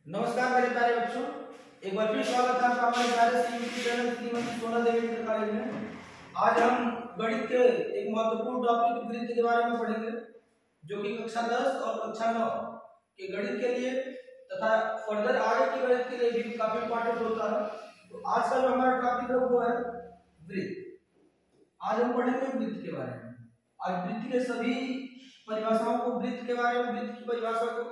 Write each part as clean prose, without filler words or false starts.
नमस्कार मेरे प्यारे बच्चों, एक बार फिर स्वागत है आपका हमारे प्यारे से यूट्यूब चैनल श्रीमती सोना देवी इंटर कॉलेज में। आज हम गणित के एक महत्वपूर्ण टॉपिक वृत्त के बारे में पढ़ेंगे, जो कि कक्षा 10 और कक्षा 9 के गणित के लिए तथा फर्दर आगे की गणित के लिए भी काफी इंपॉर्टेंट होता है। तो आज का जो हमारा टॉपिक है वो है वृत्त। आज हम पढ़ेंगे वृत्त के बारे में। आज वृत्त के सभी परिभाषाओं को, वृत्त के बारे में, वृत्त की परिभाषा को,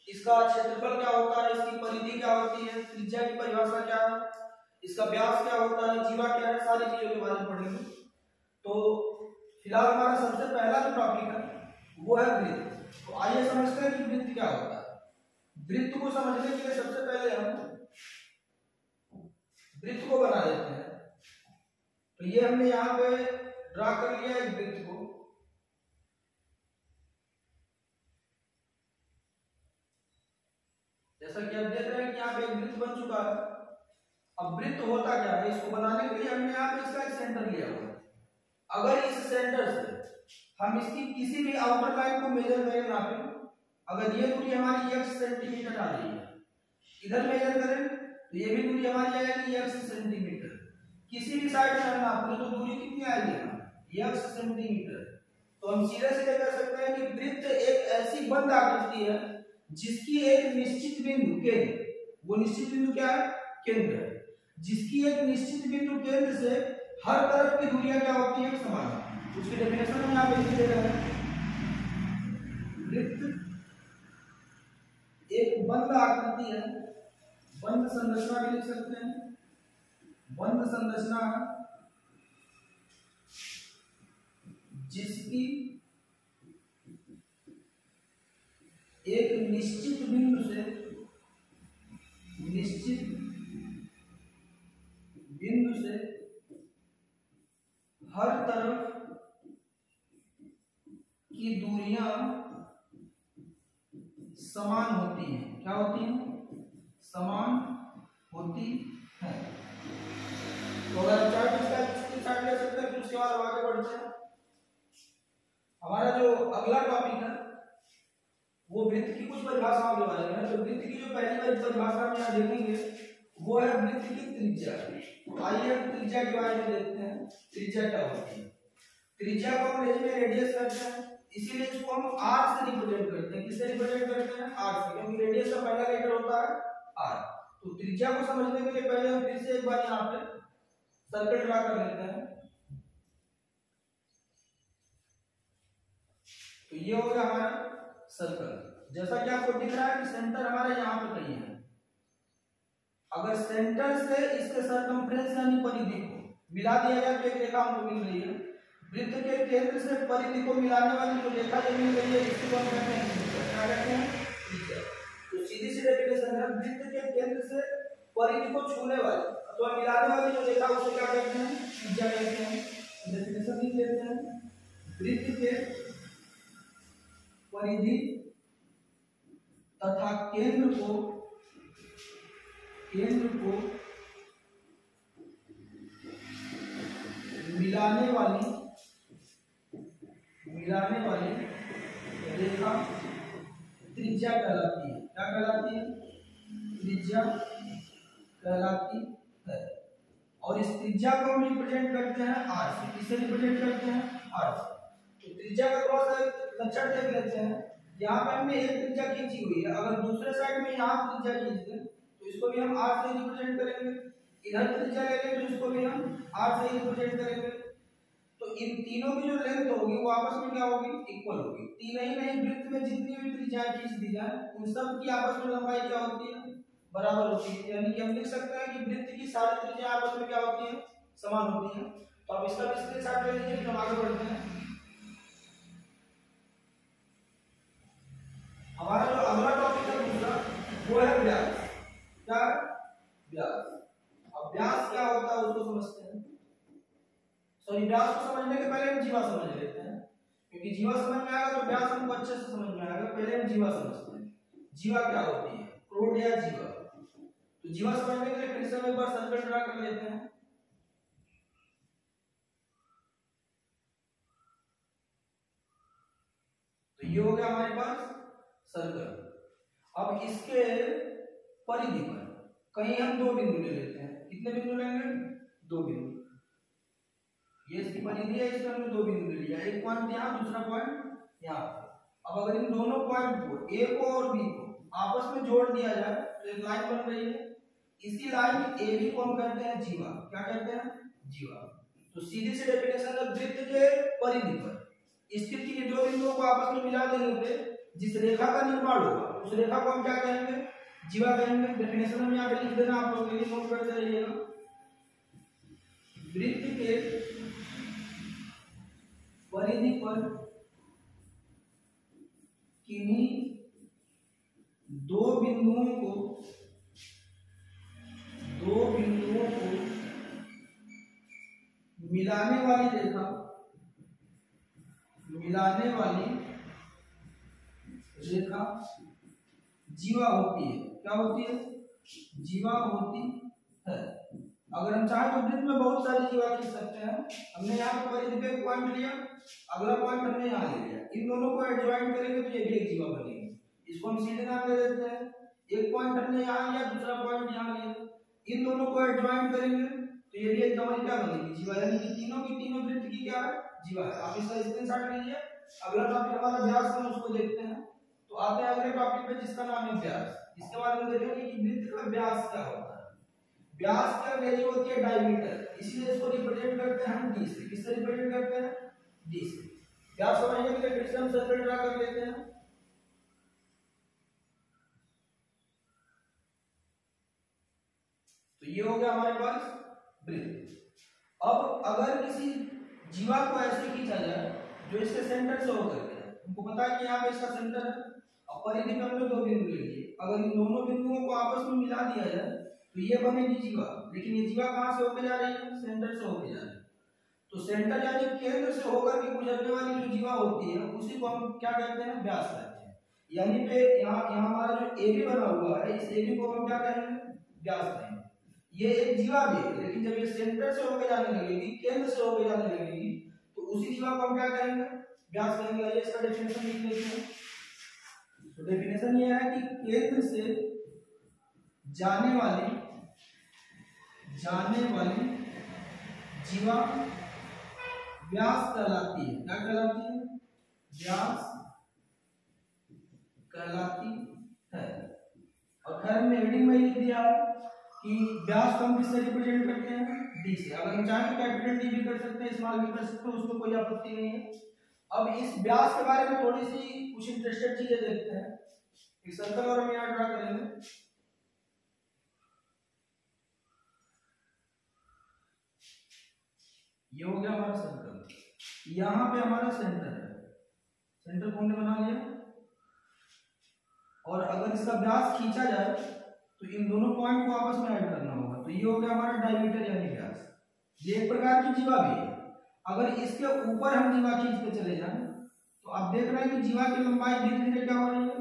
इसका क्षेत्रफल क्या होता है, इसकी परिधि क्या होती है, त्रिज्या की परिभाषा क्या है, इसका व्यास क्या होता है, जीवा क्या है, सारी चीजों के बारे में पढ़ेंगे। तो फिलहाल हमारा सबसे पहला जो टॉपिक है वो है वृत्त। तो आइए समझते हैं कि वृत्त क्या होता है। वृत्त को समझने के लिए सबसे पहले हम वृत्त को बना देते हैं। तो ये हमने यहाँ पे ड्रा कर लिया है वृत्त को। जैसा कि आप देख रहे हैं कि यहाँ पे एक वृत्त बन चुका है। अब वृत्त होता क्या है, इसको बनाने के लिए हमने यहाँ पे इसका एक सेंटर लिया हुआ है। अगर इस सेंटर से हम इसकी किसी भी आउटर लाइन को मेजर करें, नापें, अगर ये दूरी हमारी x सेंटीमीटर आ रही है, इधर मेजर करें तो ये भी दूरी हमारी आएगी x सेंटीमीटर। किसी भी साइड से हम नापें तो दूरी कितनी आएगी, x सेंटीमीटर। तो हम सीधे सीधे कह सकते हैं कि वृत्त एक ऐसी बंद आकृति है जिसकी एक निश्चित बिंदु केंद्र, वो निश्चित बिंदु क्या है, केंद्र है, जिसकी एक निश्चित बिंदु केंद्र से हर तरफ की दूरियां क्या होती हैं, समान। उसकी डेफिनेशन हम यहाँ पे लिख दे रहे हैं। वृत्त एक बंद आकृति है, बंद संरचना भी लिख सकते हैं, बंद संरचना जिसकी एक निश्चित बिंदु से हर तरफ की दूरियां समान होती हैं। क्या होती हैं, समान होती हैं। तो अगर चार्ट इसका स्क्रीनशॉट ले सकते हैं, फिर उसके बाद आगे बढ़ते हैं। हमारा जो अगला टॉपिक है वो वृत्त की कुछ परिभाषाओं के बारे में है। तो वृत्त की जो पहली परिभाषा हम यहाँ देखेंगे वो है वृत्त की त्रिज्या। आइए हम त्रिज्या के बारे में देखते हैं, त्रिज्या क्या होती है। त्रिज्या को अंग्रेजी में रेडियस कहते हैं, इसीलिए इसको हम आर से रिप्रेजेंट करते हैं। किससे रिप्रेजेंट करते हैं, आर से, क्योंकि रेडियस का पहला लेटर होता है आर। तो त्रिज्या को समझने के लिए पहले हम फिर से एक बार यहाँ पे सर्कल ड्रा कर लेते हैं। तो ये हो गया हमारा सर्कल। जैसा कि आपको दिख रहा है कि सेंटर हमारा यहाँ पे कहीं है। अगर सेंटर से इसके सरकमफ्रेंस यानी परिधि को मिला दिया जाए तो एक रेखा हमको मिल रही है। वृत्त के केंद्र से परिधि को मिलाने वाली जो रेखा जो मिल रही है इसको हम कहते हैं क्या कहते हैं, त्रिज्या। तो सीधी सी डेफिनेशन है, वृत्त के केंद्र से परिधि को छूने वाली अथवा मिलाने वाली जो रेखा उसे क्या कहते हैं, त्रिज्या कहते हैं। डेफिनेशन लिख लेते हैं, वृत्त के परिधि तथा केंद्र को मिलाने वाली रेखा त्रिज्या कहलाती है। क्या कहलाती है, त्रिज्या कहलाती है। और इस त्रिज्या को हम रिप्रेजेंट करते हैं आर से। किससे रिप्रेजेंट करते हैं, आर से। तो त्रिज्या का थोड़ा सा लक्षण देख लेते हैं। यहाँ पे हमने एक त्रिज्या खींची हुई है, अगर दूसरे साइड में यहाँ त्रिज्या खींच दें तो इसको भी हम आर से रिप्रेजेंट करेंगे। इधर त्रिज्या लेंगे तो इसको भी हम आर से रिप्रेजेंट करेंगे। तो इन तीनों की जो लेंथ होगी वो आपस में क्या होगी, इक्वल होगी। तीन ही नहीं, वृत्त में जितनी भी त्रिज्याएं खींच दी जाए उन सब की आपस में लंबाई क्या होती है, बराबर होती है। यानी कि हम लिख सकते हैं कि वृत्त की सारी त्रिज्याएं आपस में क्या होती है, समान होती है। तो अब इसका भी स्क्रीनशॉट ले लीजिए, फिर हम आगे बढ़ते हैं। हमारा जो अगला टॉपिक है दूसरा वो है व्यास। क्या, व्यास। अब व्यास क्या होता है उसको समझते हैं। सॉरी, व्यास को समझने के पहले हम जीवा समझ लेते हैं, क्योंकि जीवा समझ में आएगा तो व्यास हमको अच्छे से समझ में आएगा। पहले हम जीवा समझते हैं, जीवा क्या होती है, क्रोड या जीवा। तो जीवा समझने के लिए फिर से हम एक बार सर्कल ड्रा कर लेते हैं। तो ये हो गया हमारे पास सर्कल। अब इसके परिधि पर कहीं हम दो बिंदु ले लेते हैं। कितने बिंदु लेंगे? दो बिंदु। ये इसकी परिधि है, इसमें हमने दो बिंदु ले लिया, एक पॉइंट यहाँ, दूसरा पॉइंट यहाँ। अब अगर इन दोनों पॉइंट को, ए को और बी को आपस में जोड़ दिया जाए तो एक लाइन बन रही है। इसी लाइन ए बी को हम कहते हैं जीवा। क्या कहते हैं? जीवा। तो सीधी सी डेफिनेशन है, वृत्त के परिधि पर स्थित किए दो बिंदुओं को आपस में मिला देने पे जिस रेखा का निर्माण होगा उस रेखा को हम क्या कहेंगे? जीवा कहेंगे। डेफिनेशन हम यहाँ पे लिख देना, आप लोग के लिए नोट करते रहिएगा। वृत्त के परिधि पर किन्हीं दो बिंदुओं को मिलाने वाली रेखा जीवा होती है। क्या होती है? जीवा होती है। अगर हम चाहें तो वृत्त में बहुत सारी जीवा खींच सकते हैं। हमने यहाँ पर परिधि पे एक पॉइंट लिया, अगला पॉइंट हमने यहाँ ले लिया, इन दोनों को एडजॉइंट करेंगे तो ये भी एक जीवा बनेगी। इसको हम सीधे नाम दे देते हैं। एक पॉइंट हमने यहाँ लिया, दूसरा पॉइंट यहाँ लिया, इन दोनों को एडजॉइंट करेंगे तो ये भी एक डबल क्या बनेगी? जीवा। यानी कि तीनों की तीनों वृत्त की क्या है? जीवा है। आप इसका स्क्रीनशॉट लीजिए। अगला टॉपिक हमारा व्यास है, उसको देखते हैं। तो आते हैं अगले टॉपिक पे जिसका नाम है व्यास। इसके बारे में देखेंगे कि वृत्त का व्यास क्या होता है। व्यास की वैल्यू होती है डायमीटर, इसीलिए इसको रिप्रेजेंट करते हैं हम डी से। किससे रिप्रेजेंट करते हैं? डी से। व्यास समझने के लिए फिर से हम सर्कल ड्रा कर लेते हैं। तो ये हो गया हमारे पास वृत्त। अब अगर किसी जीवा को ऐसे खींचा जाए जो इसके सेंटर से होकर के, हमको पता है कि यहाँ पे इसका सेंटर है, अब परिधि में हमने दो बिंदु ले लिए, अगर इन दोनों बिंदुओं को आपस में मिला दिया जाए तो ये बनेगी जीवा। लेकिन ये जीवा कहाँ से होकर जा रही है? सेंटर से होकर जा रही है। तो सेंटर यानी केंद्र से होकर के गुजरने वाली जो जीवा होती है उसी को हम क्या कहते हैं? व्यास कहते हैं। यानी पे यहाँ हमारा जो ए बी बना हुआ है, इस ए बी को हम क्या कहेंगे? व्यास कहेंगे। ये एक जीवा भी है, लेकिन जब ये सेंटर से होकर जाने लगेगी, केंद्र से होकर जाने लगेगी, तो उसी जीवा को हम क्या कहेंगे? व्यास कहेंगे। आइए इसका डेफिनेशन लिख लेते हैं। तो डेफिनेशन ये है कि केंद्र से जाने वाली जीवा व्यास कहलाती है। क्या कहलाती है? व्यास कहलाती है। और खैर हमने हेडिंग में लिख दिया कि व्यास को हम किससे रिप्रेजेंट करते हैं? डी से। अगर हम चाहें तो कैपिटल डी भी कर सकते हैं, स्मॉल भी कर सकते हैं, उसमें कोई आपत्ति नहीं है। अब इस व्यास के बारे में थोड़ी सी कुछ इंटरेस्टेड चीजें देखते हैं। एक सर्कल और हम यहाँ ड्रा करेंगे। ये हो गया हमारा सर्कल। यहाँ पे हमारा सेंटर है, सेंटर को हमने बना लिया। और अगर इसका व्यास खींचा जाए तो इन दोनों पॉइंट को आपस में ऐड करना होगा। तो ये हो गया हमारा डायमीटर यानी व्यास। ये एक प्रकार की जीवा भी है। अगर इसके ऊपर हम जीवा खींचते चले जाएं तो आप देख रहे हैं कि जीवा की लंबाई धीरे धीरे क्या हो रही है?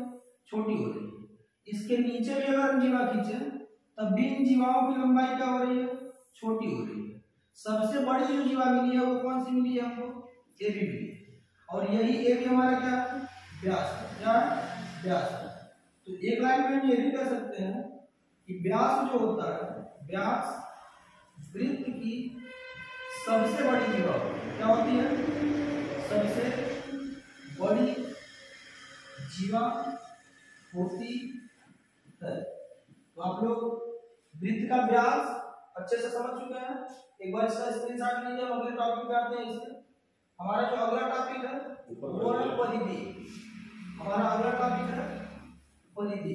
छोटी हो रही है। इसके नीचे भी अगर हम जीवा खींचे तब भी इन जीवाओं की लंबाई क्या हो रही है? छोटी हो रही है। सबसे बड़ी जो जीवा मिली है वो कौन सी मिली है हमको? ए बी मिली है। और यही ए बी हमारा क्या है? व्यास है। क्या है? व्यास है। तो एक लाइन में हम ये भी कह सकते हैं कि व्यास जो होता है, व्यास वृत्त की सबसे बड़ी जीवा होती है। क्या होती है? सबसे बड़ी जीवा होती है। तो आप लोग वृत्त का व्यास अच्छे से समझ चुके हैं। एक बार इसका स्क्रीनशॉट लीजिए। हम अगले टॉपिक पे आते हैं। इससे हमारा जो अगला टॉपिक है वो है परिधि। हमारा अगला टॉपिक है परिधि।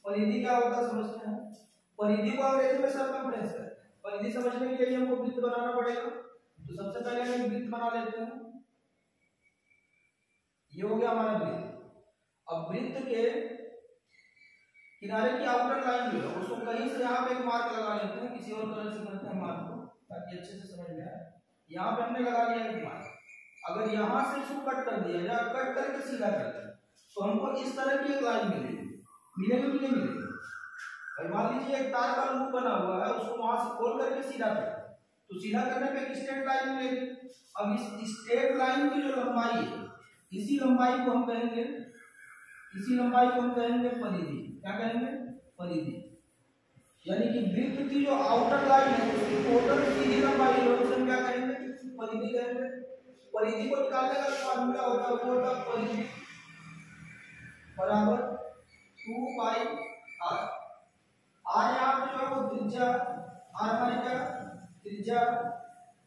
परिधि क्या होता है समझते हैं। परिधि को अंग्रेजी में सर्कमफ्रेंस कहते हैं। परिधि समझने के लिए हमको वृत्त बनाना पड़ेगा। तो सबसे पहले हम वृत्त बना लेते हैं। ये हो गया हमारा वृत्त। अब वृत्त के किनारे की आउटर लाइन जो है उसको कहीं से यहाँ पे एक मार्क लगा लेते हैं। किसी और कलर से करते हैं मार्क को ताकि अच्छे से समझ में आए। यहाँ पे हमने लगा लिया एक मार्क। अगर यहाँ से इसको कट कर दिया या कट करके सीधा कर दिया तो हमको इस तरह की एक लाइन मिलेगी। मिलेगी कि नहीं मिलेगी? मान लीजिए एक तार का लूप बना हुआ है, उसको वहां से खोल करके सीधा कर तो सीधा करने पे एक स्ट्रेट लाइन मिलेगी। अब इस स्ट्रेट लाइन की जो लंबाई है, इसी लंबाई को हम कहेंगे परिधि। क्या कहेंगे? परिधि। यानी कि वृत्त की जो आउटर लाइन है उसकी टोटल सीधी लंबाई है उसे हम क्या कहेंगे, परिधि कहेंगे। परिधि को निकालने का फार्मूला होता है वो होता है परिधि बराबर 2 पाई r। r यहाँ पे जो है वो त्रिज्या, r हमारी क्या त्रिज्या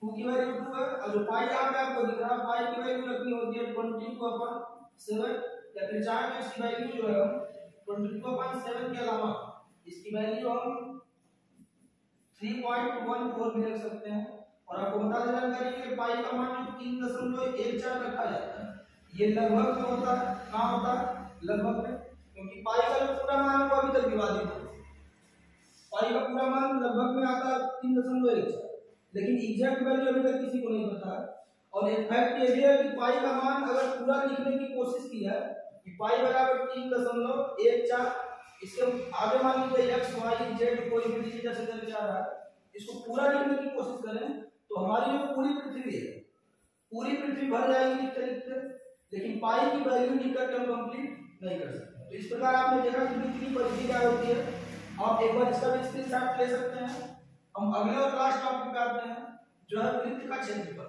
2 की वैल्यू 2 है, और जो पाई यहाँ पे आपको दिख रहा है पाई की वैल्यू रखनी होती है 22/7, या फिर चाहे तो इसकी वैल्यू जो है 22/7 के अलावा इसकी वैल्यू हम 3.14 भी रख सकते हैं। और आपको बता दें जानकारी कि पाई का मान 3.14 रखा जाता है, ये लगभग में होता है, कहाँ होता है लगभग में, क्योंकि पाई का जो पूरा मान है वो अभी तक विवादित है। पाई का पूरा मान लगभग में आता है 3.14, लेकिन एग्जैक्ट वैल्यू अभी तक किसी को नहीं पता है। और एक फैक्ट ये भी है कि पाई का मान अगर पूरा लिखने की कोशिश की है कि पाई बराबर 3.14, इसके आगे मान लीजिए x y z कोई भी चीज जैसे चल जा रहा है, इसको पूरा लिखने की कोशिश करें तो हमारी जो पूरी पृथ्वी है पूरी पृथ्वी भर जाएगी लिखते लिखते, लेकिन पाई की वैल्यू लिख करके हम कंप्लीट नहीं कर सकते। तो इस प्रकार आपने देखा कि वृत्त की परिधि क्या होती है। आप एक बार इसका भी स्क्रीनशॉट ले सकते हैं। हम अगले और लास्ट टॉपिक पे आते हैं जो है वृत्त का क्षेत्रफल।